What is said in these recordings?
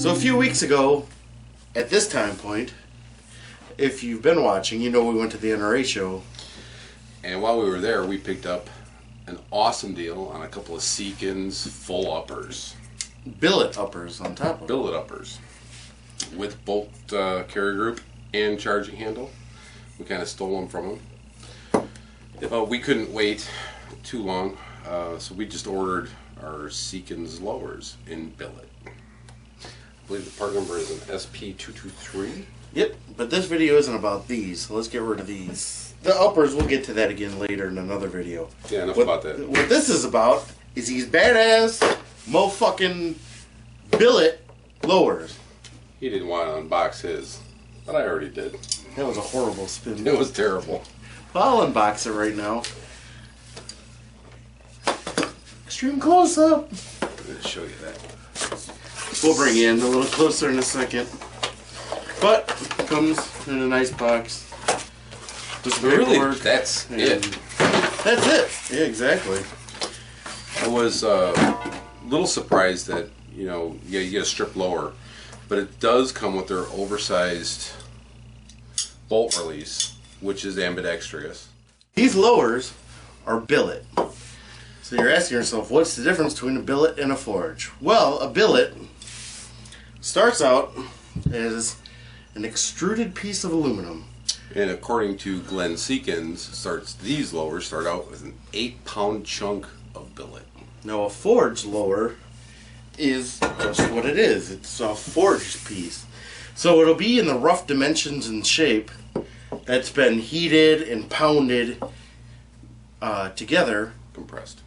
So a few weeks ago, at this time point, if you've been watching, you know we went to the NRA show. And while we were there, we picked up an awesome deal on a couple of Seekins full uppers. Billet uppers on top of it. Billet uppers. With bolt carrier group and charging handle. We kind of stole them from them. We couldn't wait too long, so we just ordered our Seekins lowers in billet. I believe the part number is an SP223. Yep, but this video isn't about these, so let's get rid of these. The uppers, we'll get to that again later in another video. Yeah, enough about that. What this is about is these badass mo-fucking billet lowers. He didn't want to unbox his, but I already did. That was a horrible spin. It was terrible. I'll unbox it right now. Extreme close-up. I'm going to show you that. We'll bring you in a little closer in a second. But it comes in a nice box. Really? That's it. That's it. Yeah, exactly. I was a little surprised that, you get a strip lower, but it does come with their oversized bolt release, which is ambidextrous. These lowers are billet. So you're asking yourself, what's the difference between a billet and a forge? Well, a billet starts out as an extruded piece of aluminum. And according to Glenn Seekins, these lowers start out with an 8-pound chunk of billet. Now a forged lower is just what it is. It's a forged piece. So it'll be in the rough dimensions and shape that's been heated and pounded together. Compressed.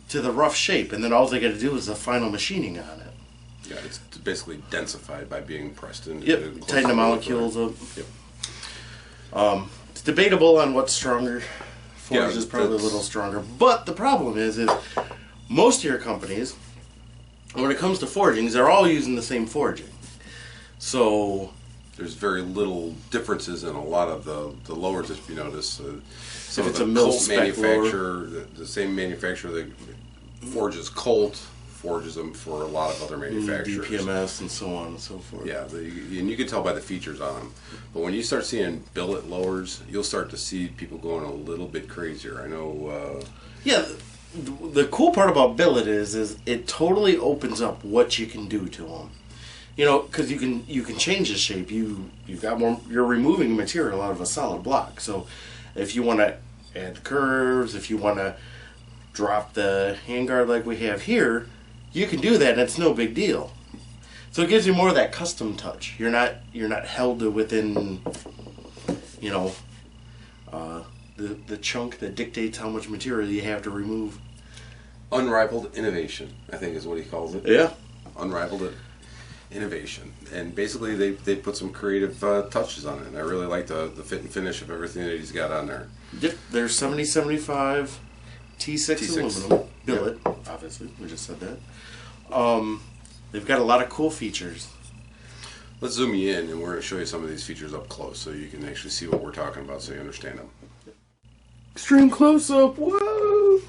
To the rough shape, and then all they got to do is the final machining on it. Yeah, it's basically densified by being pressed into. Yep, tighten the molecules up. Yep. It's debatable on what's stronger. Forge is probably a little stronger, but the problem is most of your companies, when it comes to forgings, they're all using the same forging. So there's very little differences in a lot of the lowers, if you notice. Some if of the Colt manufacturer, the same manufacturer that forges Colt, forges them for a lot of other manufacturers. DPMS and so on and so forth. Yeah, and you can tell by the features on them. But when you start seeing billet lowers, you'll start to see people going a little bit crazier. I know. Yeah, the cool part about billet is it totally opens up what you can do to them. Because you can change the shape. You've got more. You're removing material out of a solid block. So if you want to add curves, if you want to drop the handguard like we have here, you can do that, and it's no big deal. So it gives you more of that custom touch. You're not held to within, the chunk that dictates how much material you have to remove. Unrivaled innovation, I think, is what he calls it. Yeah. Unrivaled innovation, and basically they put some creative touches on it, and I really like the fit and finish of everything that he's got on there. Yep, there's 7075 T6 aluminum billet. Yep. Obviously, we just said that. They've got a lot of cool features. Let's zoom you in, and we're going to show you some of these features up close, so you can actually see what we're talking about, so you understand them. Extreme close up. Whoa!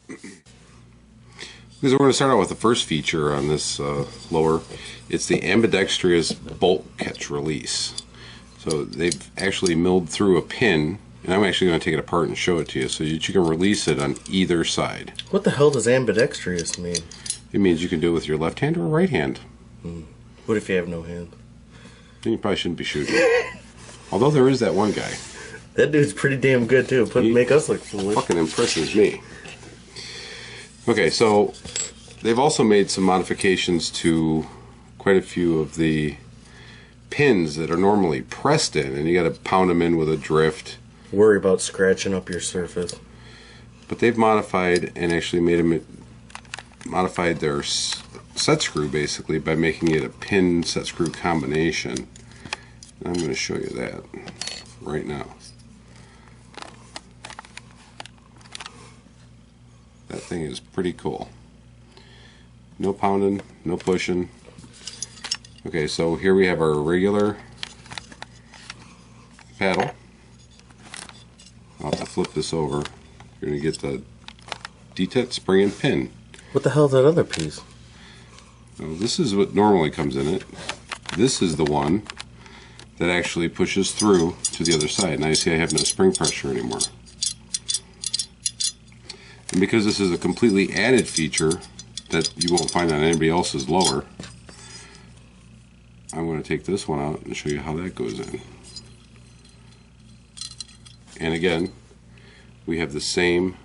Because we're going to start out with the first feature on this lower. It's the ambidextrous bolt catch release. So they've actually milled through a pin, and I'm actually going to take it apart and show it to you so that you can release it on either side. What the hell does ambidextrous mean? It means you can do it with your left hand or right hand. What if you have no hand? Then you probably shouldn't be shooting. Although there is that one guy. That dude's pretty damn good too. Make us look foolish. Fucking impresses me. Okay, so they've also made some modifications to quite a few of the pins that are normally pressed in, and you got to pound them in with a drift. Worry about scratching up your surface. But they've modified and actually modified their set screw basically by making it a pin set screw combination. And I'm going to show you that right now. That thing is pretty cool. No pounding, no pushing. Okay, so here we have our regular paddle. I'll have to flip this over. You're going to get the Detent spring and pin. What the hell is that other piece? Now, this is what normally comes in it. This is the one that actually pushes through to the other side. Now you see I have no spring pressure anymore. And because this is a completely added feature that you won't find on anybody else's lower, I'm going to take this one out and show you how that goes in. And again, we have the same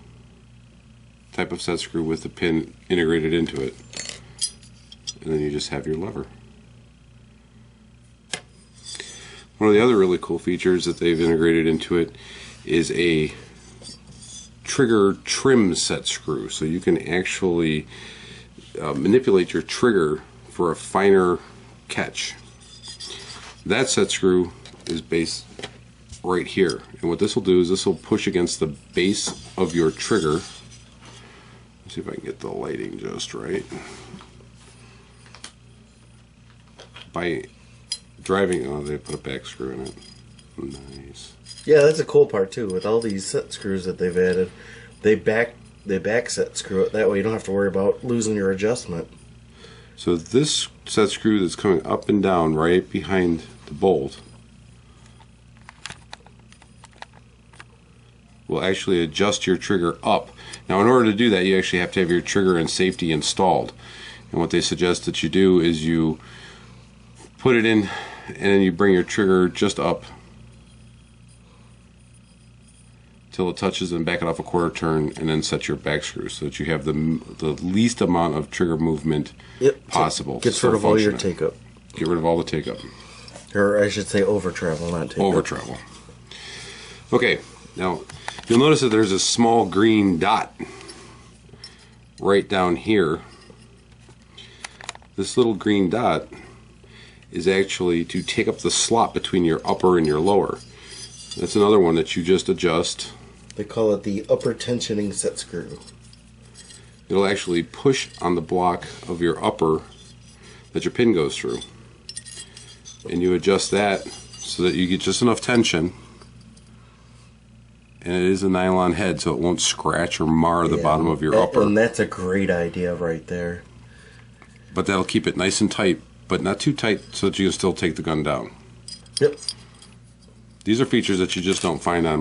type of set screw with the pin integrated into it. And then you just have your lever. One of the other really cool features that they've integrated into it is a trigger trim set screw. So you can actually manipulate your trigger for a finer catch. That set screw is based right here, and what this will do is this will push against the base of your trigger. Let's see if I can get the lighting just right. By driving, oh, they put a back screw in it. Nice. Yeah, that's a cool part too. With all these set screws that they've added, they back set screw it. That way you don't have to worry about losing your adjustment. So this set screw that's coming up and down right behind the bolt will actually adjust your trigger up. Now in order to do that, you actually have to have your trigger and safety installed. And what they suggest that you do is you put it in and then you bring your trigger just up till it touches and back it off a quarter turn, and then set your back screw so that you have the least amount of trigger movement possible. Gets rid of all your take-up. Get rid of all the take-up. Or I should say over-travel, not take-up. Over-travel. Okay, now you'll notice that there's a small green dot right down here. This little green dot is actually to take up the slot between your upper and your lower. That's another one that you just adjust. They call it the upper tensioning set screw. It'll actually push on the block of your upper that your pin goes through. And you adjust that so that you get just enough tension. And it is a nylon head, so it won't scratch or mar the bottom of your upper. And that's a great idea right there. But that'll keep it nice and tight, but not too tight so that you can still take the gun down. Yep. These are features that you just don't find on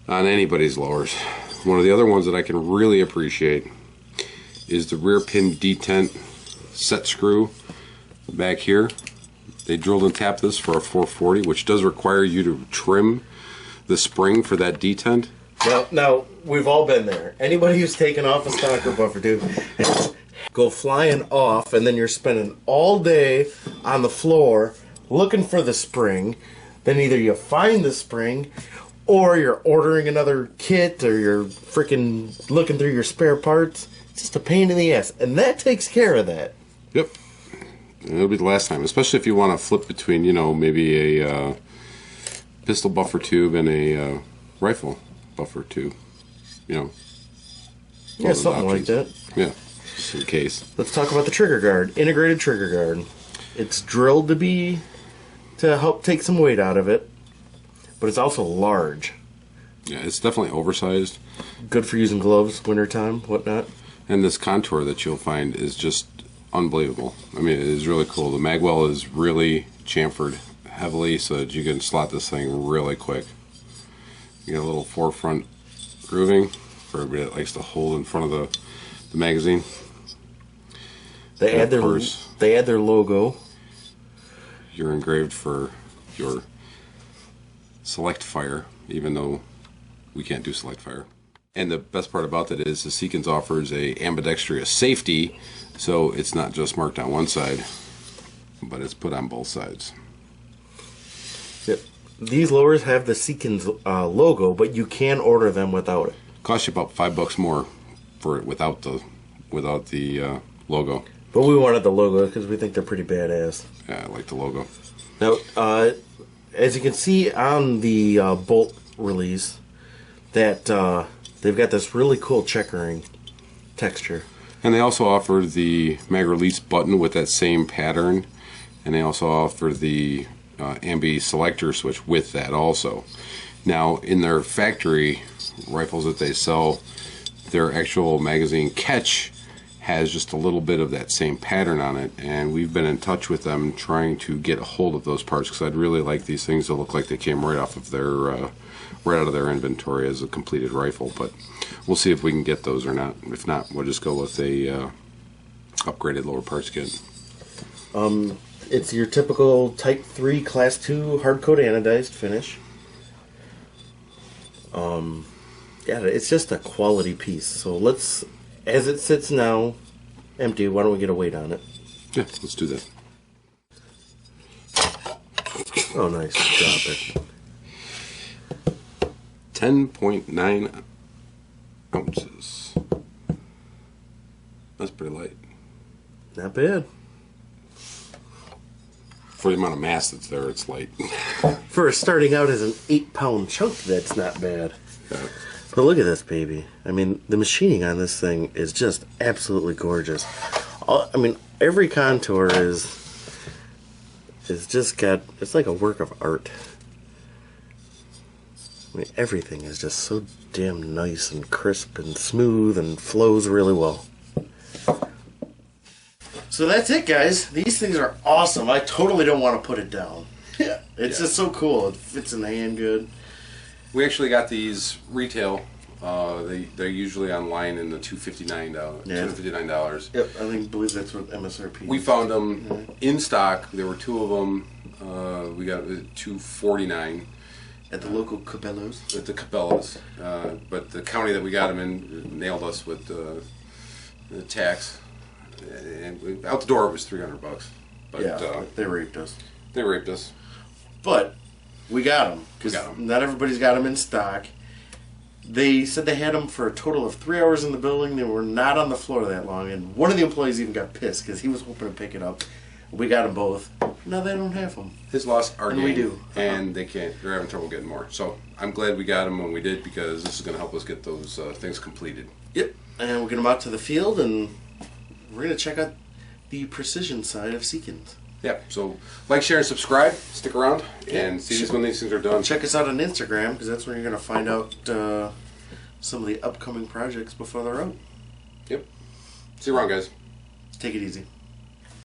anybody's lowers. One of the other ones that I can really appreciate is the rear pin detent set screw back here. They drilled and tapped this for a 440, which does require you to trim the spring for that detent. Now we've all been there. Anybody who's taken off a stalker buffer tube, go flying off, and then you're spending all day on the floor looking for the spring. Then either you find the spring, or you're ordering another kit, or you're freaking looking through your spare parts. It's just a pain in the ass, and that takes care of that. Yep. And it'll be the last time, especially if you want to flip between, you know, maybe a pistol buffer tube and a rifle buffer tube. You know. Yeah, something like that. Yeah, just in case. Let's talk about the trigger guard. Integrated trigger guard. It's drilled to help take some weight out of it, but it's also large. Yeah, it's definitely oversized. Good for using gloves, wintertime, whatnot. And this contour that you'll find is just unbelievable. I mean, it is really cool. The magwell is really chamfered heavily so that you can slot this thing really quick. You got a little forefront grooving for everybody that likes to hold in front of the magazine. They add their logo. You're engraved for your select fire, even though we can't do select fire. And the best part about that is the Seekins offers a ambidextrous safety, so it's not just marked on one side, but it's put on both sides. Yep. These lowers have the Seekins logo, but you can order them without it. Costs you about $5 more for it without the logo. But we wanted the logo because we think they're pretty badass. Yeah, I like the logo. Now, as you can see on the bolt release, that they've got this really cool checkering texture. And they also offer the mag release button with that same pattern, and they also offer the ambi selector switch with that also. Now, in their factory rifles that they sell, their actual magazine catch has just a little bit of that same pattern on it, and we've been in touch with them trying to get a hold of those parts, because I'd really like these things to look like they came right off of their right out of their inventory as a completed rifle. But we'll see if we can get those or not. If not, we'll just go with a upgraded lower parts kit. It's your typical Type 3 Class 2 hard coat anodized finish. Yeah, it's just a quality piece. So let's, as it sits now, empty, why don't we get a weight on it? Yeah, let's do that. Oh, nice. Drop it. 10.9 ounces. That's pretty light. Not bad. For the amount of mass that's there, it's light. For starting out as an 8-pound chunk, that's not bad. Yeah. But look at this baby. I mean, the machining on this thing is just absolutely gorgeous. I mean, every contour is just got, it's like a work of art. I mean, everything is just so damn nice and crisp and smooth and flows really well. So that's it, guys. These things are awesome. I totally don't want to put it down. Yeah, it's just so cool. It fits in the hand good. We actually got these retail. They're usually online in the $259. $259. Yep, I believe that's what MSRP. We found them in stock. There were 2 of them. We got $249 at the local Cabela's. At the Cabela's, but the county that we got them in nailed us with the tax. And out the door it was $300. But yeah, they raped us. They raped us. But we got them because not everybody's got them in stock. They said they had them for a total of 3 hours in the building. They were not on the floor that long, and one of the employees even got pissed because he was hoping to pick it up. We got them both. Now they don't have them. His loss, our game, we do, and they can't. They're having trouble getting more. So I'm glad we got them when we did, because this is going to help us get those things completed. Yep, and we'll get them out to the field, and we're going to check out the precision side of Seekins. Yeah, so like, share, and subscribe. Stick around and see when these things are done. Check us out on Instagram, because that's where you're going to find out some of the upcoming projects before they're out. Yep. See you around, guys. Take it easy.